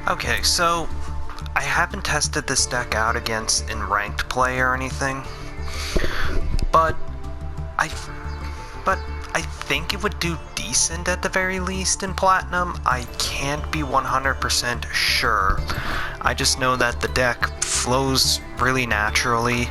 Okay, so I haven't tested this deck out against in ranked play or anything, but I but I think it would do decent at the very least in Platinum. I can't be 100% sure. I just know that the deck flows really naturally,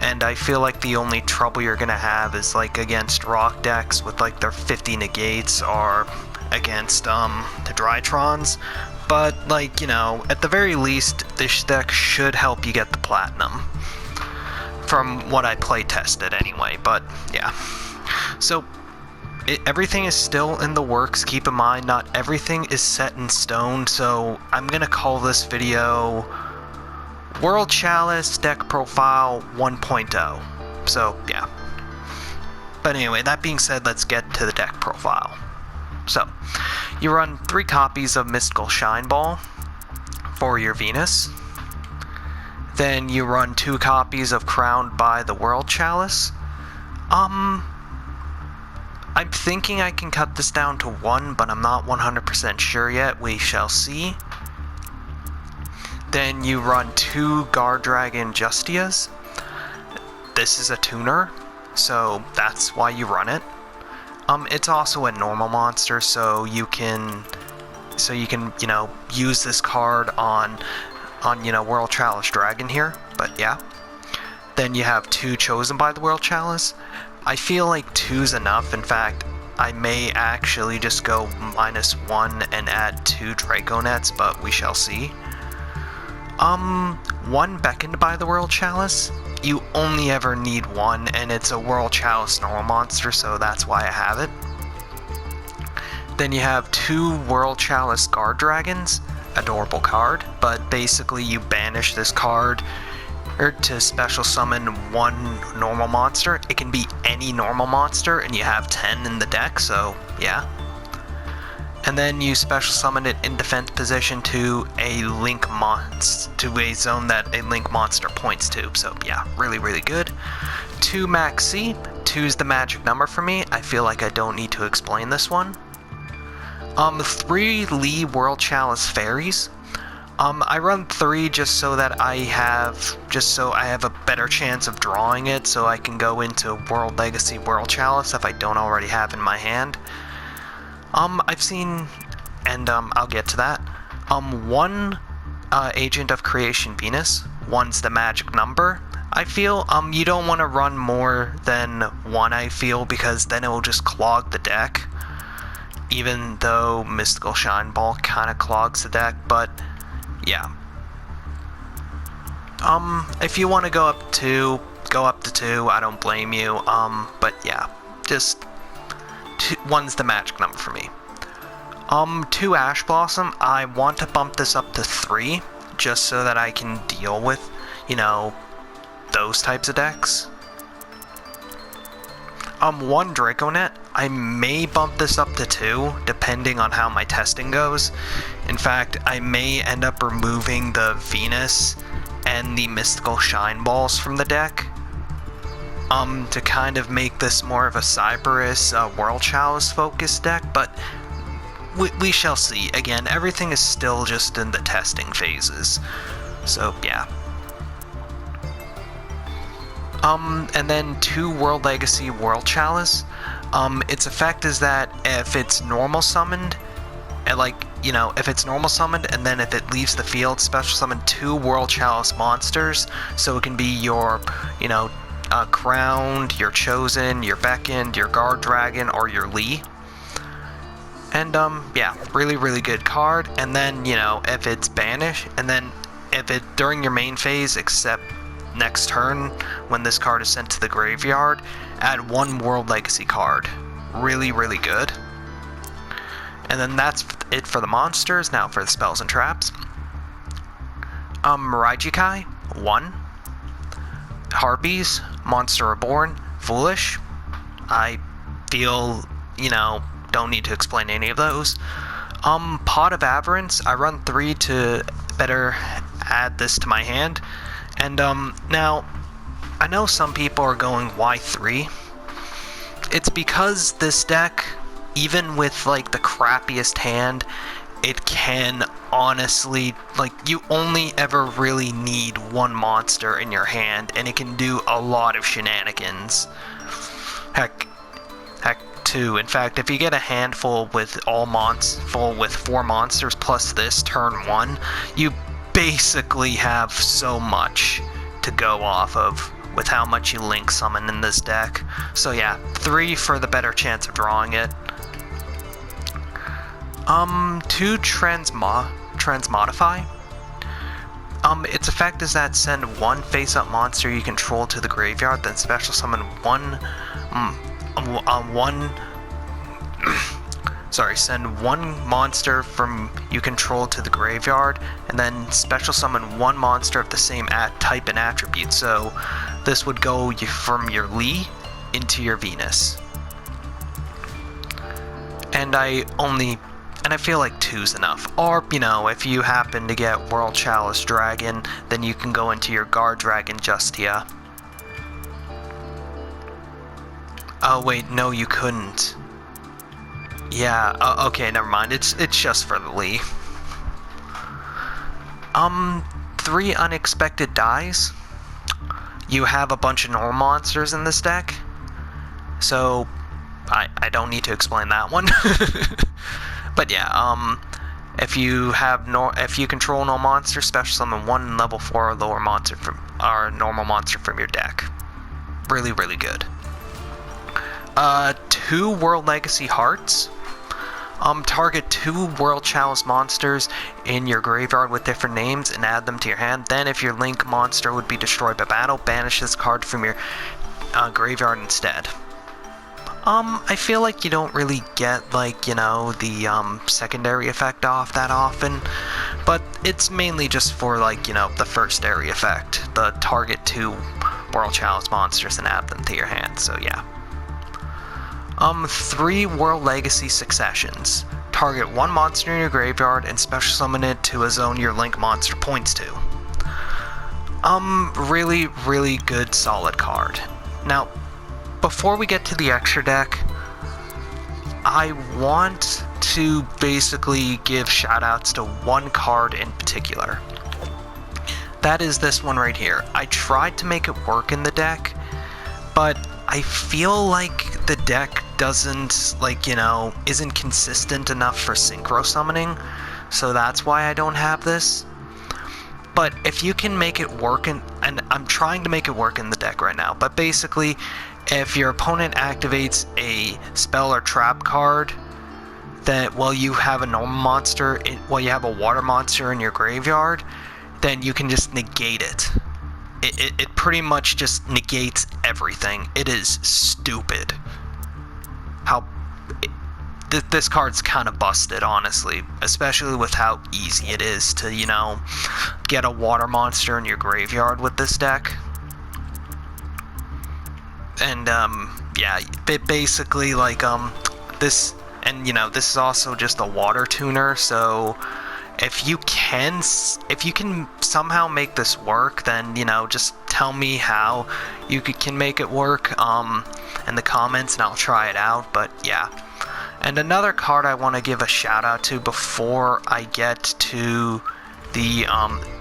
and I feel like the only trouble you're gonna have is like against rock decks with like their 50 negates or against the Drytrons. But like, you know, at the very least, this deck should help you get the Platinum. From what I play tested anyway, but yeah. So everything is still in the works. Keep in mind, not everything is set in stone, so I'm gonna call this video World Chalice Deck Profile 1.0. So yeah. But anyway, that being said, let's get to the deck profile. So, you run 3 copies of Mystical Shine Ball for your Venus. Then you run 2 copies of Crowned by the World Chalice. I'm thinking I can cut this down to 1, but I'm not 100% sure yet. We shall see. Then you run 2 Guard Dragon Justias. This is a tuner, so that's why you run it. It's also a normal monster, so you can, you know, use this card on, you know, World Chalice Dragon here, but yeah. Then you have 2 Chosen by the World Chalice. I feel like 2's enough. In fact, I may actually just go -1 and add 2 Draco Nets, but we shall see. 1 Beckoned by the World Chalice. You only ever need 1, and it's a World Chalice normal monster, so that's why I have it. Then you have 2 World Chalice Guard Dragons. Adorable card, but basically you banish this card to special summon 1 normal monster. It can be any normal monster, and you have 10 in the deck, so yeah. And then you special summon it in defense position to a link to a zone that a link monster points to. So yeah, really, really good. 2 Max C. 2 is the magic number for me. I feel like I don't need to explain this one. 3 Lee World Chalice Fairies. I run 3 just so I have a better chance of drawing it, so I can go into World Legacy World Chalice if I don't already have in my hand. I've seen, and I'll get to that. 1 Agent of Creation Venus. 1's the magic number. I feel you don't want to run more than 1, I feel, because then it will just clog the deck. Even though Mystical Shine Ball kind of clogs the deck, but yeah. If you want to go up to 2, I don't blame you. But yeah, just 1's the magic number for me. 2 Ash Blossom. I want to bump this up to 3, just so that I can deal with, you know, those types of decks. 1 Draconet. I may bump this up to 2, depending on how my testing goes. In fact, I may end up removing the Venus and the Mystical Shine Balls from the deck, to kind of make this more of a Cyberus World Chalice focused deck, but we shall see. Again, everything is still just in the testing phases, so yeah. And then 2 World Legacy World Chalice. Its effect is that if it's normal summoned, if it's normal summoned, and then if it leaves the field, special summon 2 World Chalice monsters, so it can be your, Crowned, your Chosen, your Beckoned, your Guard Dragon, or your Lee. And, yeah, really, really good card. And then, if it's banished, and then if it, during your main phase, except next turn, when this card is sent to the graveyard, add 1 World Legacy card. Really, really good. And then that's it for the monsters. Now for the spells and traps. Raijikai, 1. Harpies, Monster Reborn, Foolish. I feel, don't need to explain any of those. Pot of Aberrance, I run 3 to better add this to my hand. And, now, I know some people are going, why 3? It's because this deck, even with, the crappiest hand, it can honestly, like, you only ever really need one monster in your hand, and it can do a lot of shenanigans. Heck, two. In fact, if you get a handful with full with 4 monsters plus this turn 1, you basically have so much to go off of with how much you link summon in this deck. So yeah, 3 for the better chance of drawing it. 2 Transmodify. Its effect is that send 1 face-up monster you control to the graveyard, then special summon send 1 monster from you control to the graveyard, and then special summon 1 monster of the same type and attribute. So this would go from your Lee into your Venus. And I feel like 2's enough. Or, you know, if you happen to get World Chalice Dragon, then you can go into your Guard Dragon Justia. Oh wait, no, you couldn't. Yeah, okay, never mind. It's just for the Lee. 3 Unexpected Dies. You have a bunch of normal monsters in this deck, so I don't need to explain that one. But yeah, if you control no monster, special summon 1 level 4 or lower monster normal monster from your deck. Really, really good. 2 World Legacy Hearts. Target 2 World Chalice monsters in your graveyard with different names and add them to your hand. Then, if your Link monster would be destroyed by battle, banish this card from your graveyard instead. I feel like you don't really get, like, you know, the secondary effect off that often, but it's mainly just for, like, you know, the first area effect. The target 2 World Chalice monsters and add them to your hand, so yeah. 3 World Legacy Successions. Target 1 monster in your graveyard and special summon it to a zone your Link monster points to. Really, really good, solid card. Now, before we get to the extra deck, I want to basically give shoutouts to one card in particular. That is this one right here. I tried to make it work in the deck, but I feel like the deck doesn't, like, you know, isn't consistent enough for synchro summoning, so that's why I don't have this. But if you can make it work, and I'm trying to make it work in the deck right now, but basically, if your opponent activates a spell or trap card, that while you have a normal monster, while you have a water monster in your graveyard, then you can just negate it. It pretty much just negates everything. It is stupid. This card's kind of busted, honestly, especially with how easy it is to, you know, get a water monster in your graveyard with this deck. And, yeah, basically, like, this, and, you know, this is also just a water tuner, so if you can somehow make this work, then, you know, just tell me how you can make it work, in the comments, and I'll try it out, but, yeah. And another card I want to give a shout out to before I get to the,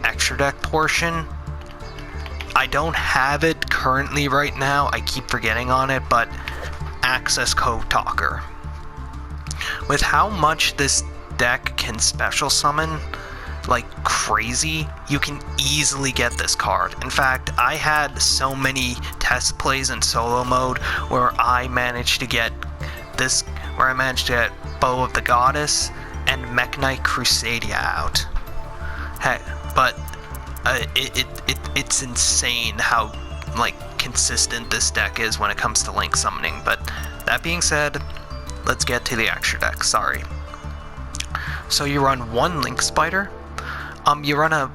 extra deck portion. I don't have it currently right now, I keep forgetting on it, but Access Code Talker. With how much this deck can special summon like crazy, you can easily get this card. In fact, I had so many test plays in solo mode where I managed to get Bow of the Goddess and Mech Knight Crusadia out. Hey, but it's insane how, like, consistent this deck is when it comes to Link summoning. But that being said, let's get to the extra deck. Sorry. So you run 1 Link Spider. You run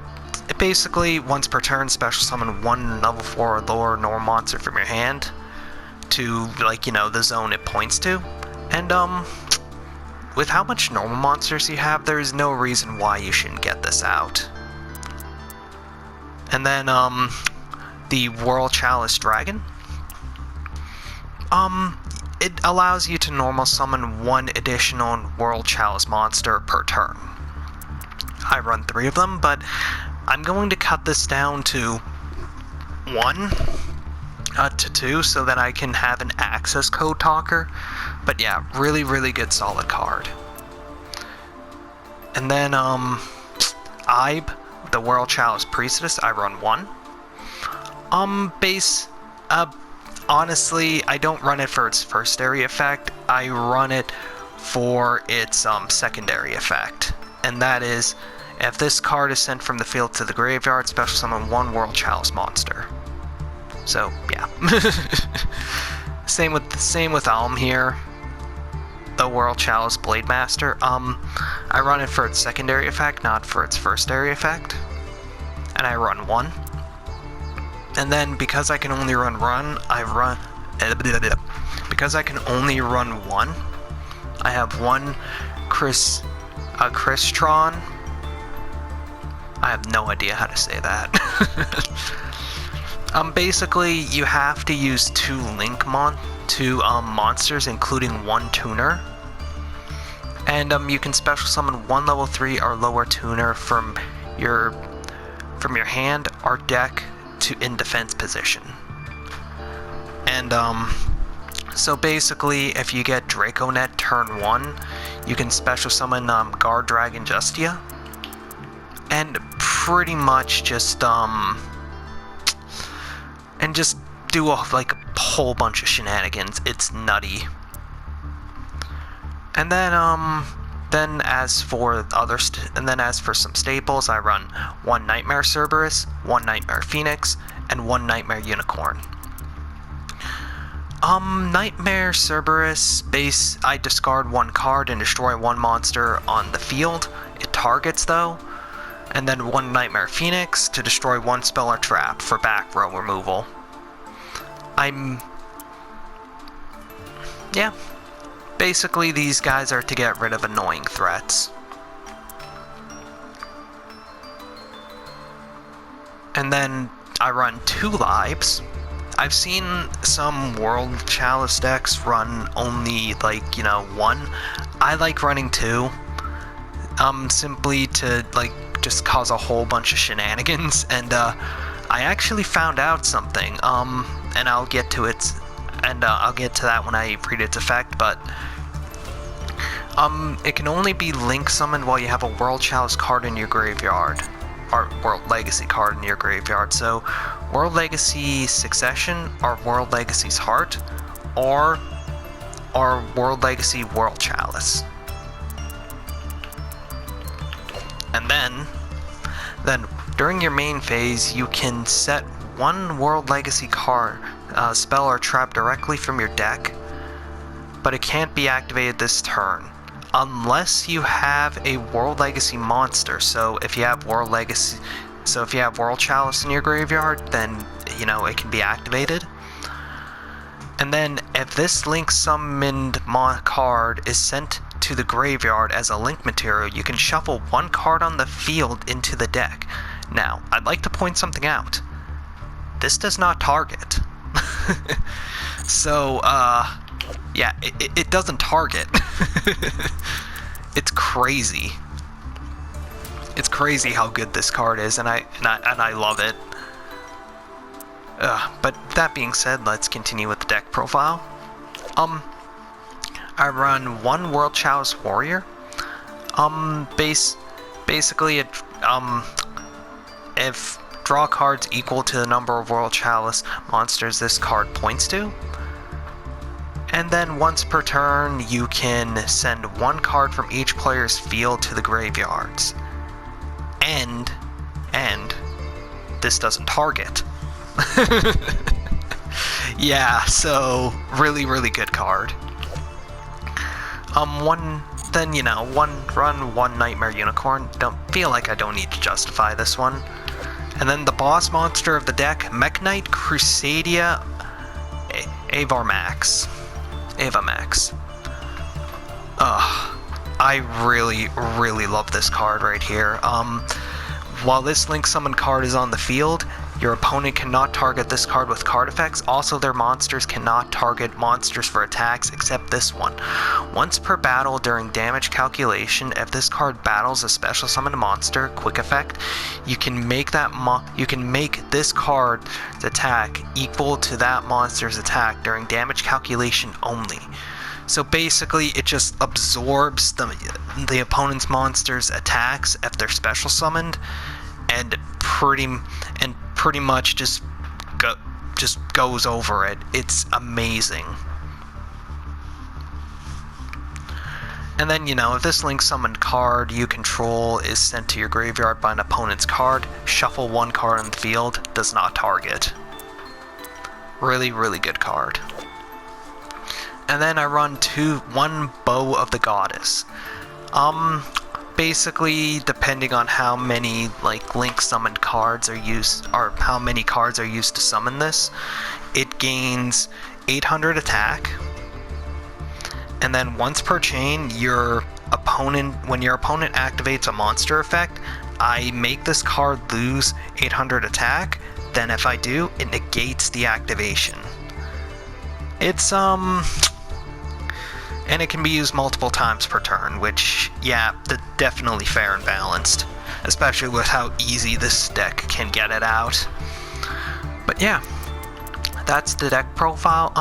basically once per turn special summon 1 level 4 or lower normal monster from your hand to, like, you know, the zone it points to. And with how much normal monsters you have, there is no reason why you shouldn't get this out. And then, the World Chalice Dragon. it allows you to normal summon one additional World Chalice monster per turn. I run 3 of them, but I'm going to cut this down to 1 to 2 so that I can have an access code talker. But yeah, really, really good solid card. And then, Ibe, the World Chalice Priestess, I run 1. Honestly, I don't run it for its first area effect, I run it for its, secondary effect. And that is, if this card is sent from the field to the graveyard, special summon 1 World Chalice monster. So, yeah. Same with Alm here. The World Chalice Blade Master. I run it for its secondary effect, not for its first area effect. And I run 1. And then, because I can only run 1, because I can only run 1, I have 1 Crystron. I have no idea how to say that. Basically, you have to use 2 monsters, including 1 tuner. And you can special summon 1 level 3 or lower tuner from your hand or deck to in defense position. And so basically, if you get Draconet turn 1, you can special summon Guard Dragon Justia, and pretty much just do a whole bunch of shenanigans. It's nutty. And then as for some staples, I run 1 Nightmare Cerberus, 1 Nightmare Phoenix, and 1 Nightmare Unicorn. Nightmare Cerberus base, I discard 1 card and destroy 1 monster on the field. It targets though. And then 1 Nightmare Phoenix to destroy 1 spell or trap for back row removal. Yeah. Basically, these guys are to get rid of annoying threats. And then I run 2 Libes. I've seen some World Chalice decks run only, 1. I like running 2. Simply to, just cause a whole bunch of shenanigans. And, I actually found out something, and I'll get to it, and I'll get to that when I read its effect, but it can only be link summoned while you have a World Chalice card in your graveyard, or World Legacy card in your graveyard. So World Legacy Succession, or World Legacy's Heart, or World Legacy World Chalice. And then during your main phase, you can set 1 World Legacy card, spell or trap directly from your deck, but it can't be activated this turn unless you have a World Legacy monster. So if you have World Chalice in your graveyard, then it can be activated. And then if this link summoned card is sent to the graveyard as a link material, you can shuffle 1 card on the field into the deck. Now, I'd like to point something out. This does not target. So, yeah, it doesn't target. It's crazy. It's crazy how good this card is, and I love it. But that being said, let's continue with the deck profile. I run 1 World Chalice Warrior. Basically, if draw cards equal to the number of World Chalice monsters this card points to. And then once per turn, you can send 1 card from each player's field to the graveyards. And this doesn't target. Yeah, so really, really good card. One Nightmare Unicorn. Don't feel like I don't need to justify this one. And then the boss monster of the deck, Mekk-Knight Crusadia Ava Max. I really, really love this card right here. While this Link Summon card is on the field, Your opponent cannot target this card with card effects. Also, their monsters cannot target monsters for attacks except this one. Once per battle during damage calculation, if this card battles a special summoned monster, quick effect, you can make this card's attack equal to that monster's attack during damage calculation only. So basically, it just absorbs the opponent's monster's attacks if they're special summoned, and pretty much just goes over it. It's amazing. And then, if this link summoned card you control is sent to your graveyard by an opponent's card, shuffle one card on the field, does not target. Really, really good card. And then I run one Bow of the Goddess. Basically, depending on how many link summoned cards are used, or how many cards are used to summon this, it gains 800 attack. And then once per chain, when your opponent activates a monster effect, I make this card lose 800 attack. Then if I do, it negates the activation. It's and it can be used multiple times per turn, which, yeah, definitely fair and balanced, especially with how easy this deck can get it out. But yeah, that's the deck profile.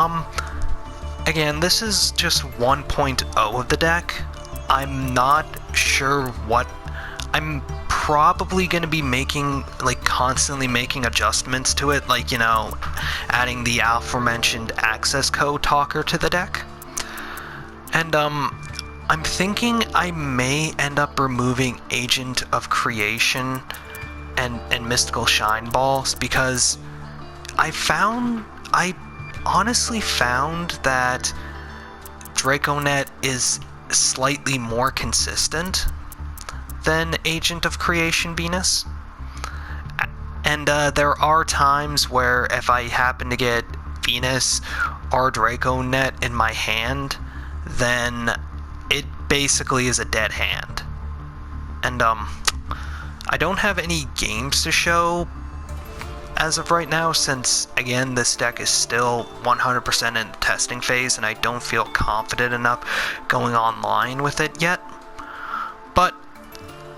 Again, this is just 1.0 of the deck. I'm not sure what... I'm probably going to be constantly making adjustments to it, adding the aforementioned access code talker to the deck. And, I'm thinking I may end up removing Agent of Creation and Mystical Shine Balls, because I honestly found that Draconet is slightly more consistent than Agent of Creation Venus. And there are times where if I happen to get Venus or Draconet in my hand, then it basically is a dead hand. And I don't have any games to show as of right now, since again this deck is still 100% in the testing phase and I don't feel confident enough going online with it yet. But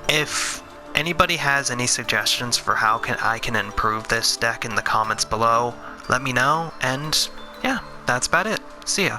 if anybody has any suggestions for how I can improve this deck in the comments below, let me know. And yeah, that's about it. See ya.